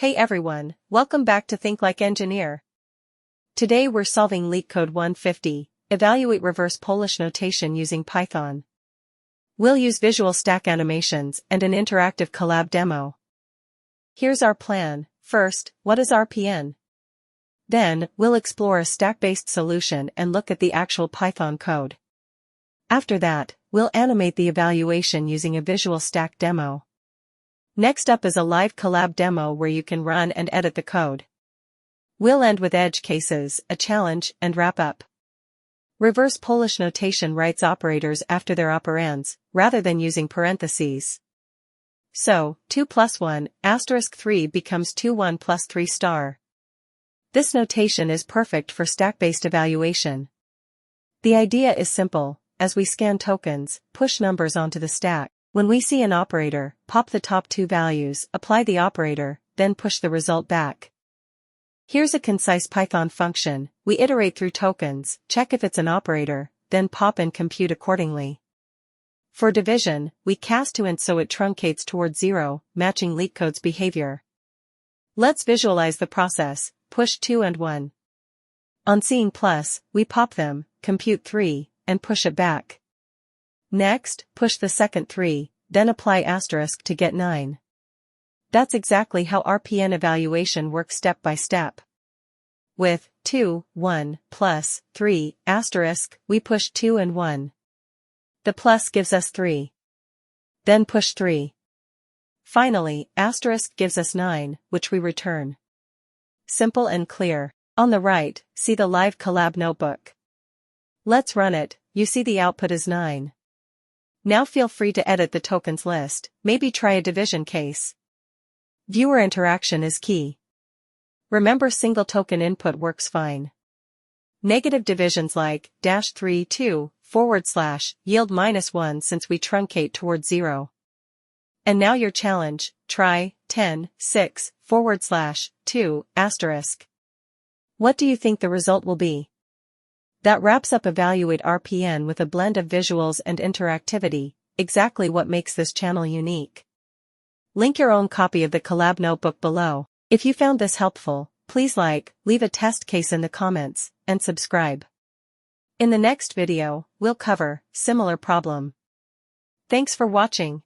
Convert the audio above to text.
Hey everyone, welcome back to Think Like Engineer. Today we're solving Leetcode 150, evaluate reverse Polish notation using Python. We'll use visual stack animations and an interactive Colab demo. Here's our plan. First, what is RPN? Then, we'll explore a stack-based solution and look at the actual Python code. After that, we'll animate the evaluation using a visual stack demo. Next up is a live Colab demo where you can run and edit the code. We'll end with edge cases, a challenge, and wrap up. Reverse Polish notation writes operators after their operands, rather than using parentheses. So, 2 plus 1, asterisk 3 becomes 2 1 plus 3 star. This notation is perfect for stack-based evaluation. The idea is simple. As we scan tokens, push numbers onto the stack. When we see an operator, pop the top two values, apply the operator, then push the result back. Here's a concise Python function. We iterate through tokens, check if it's an operator, then pop and compute accordingly. For division, we cast to int so it truncates toward 0, matching Leetcode's behavior. Let's visualize the process. Push 2 and 1. On seeing plus, we pop them, compute 3, and push it back. Next, push the second 3, then apply asterisk to get 9. That's exactly how RPN evaluation works step by step. With 2, 1, plus 3, asterisk, we push 2 and 1. The plus gives us 3. Then push 3. Finally, asterisk gives us 9, which we return. Simple and clear. On the right, see the live Colab notebook. Let's run it. You see the output is 9. Now feel free to edit the tokens list, maybe try a division case. Viewer interaction is key. Remember single token input works fine. Negative divisions like -3 2 / yield -1 since we truncate toward 0. And now your challenge, try 10 6 / 2 asterisk. What do you think the result will be? That wraps up Evaluate RPN with a blend of visuals and interactivity, exactly what makes this channel unique. Link your own copy of the Colab notebook below. If you found this helpful, please like, leave a test case in the comments, and subscribe. In the next video, we'll cover similar problem. Thanks for watching.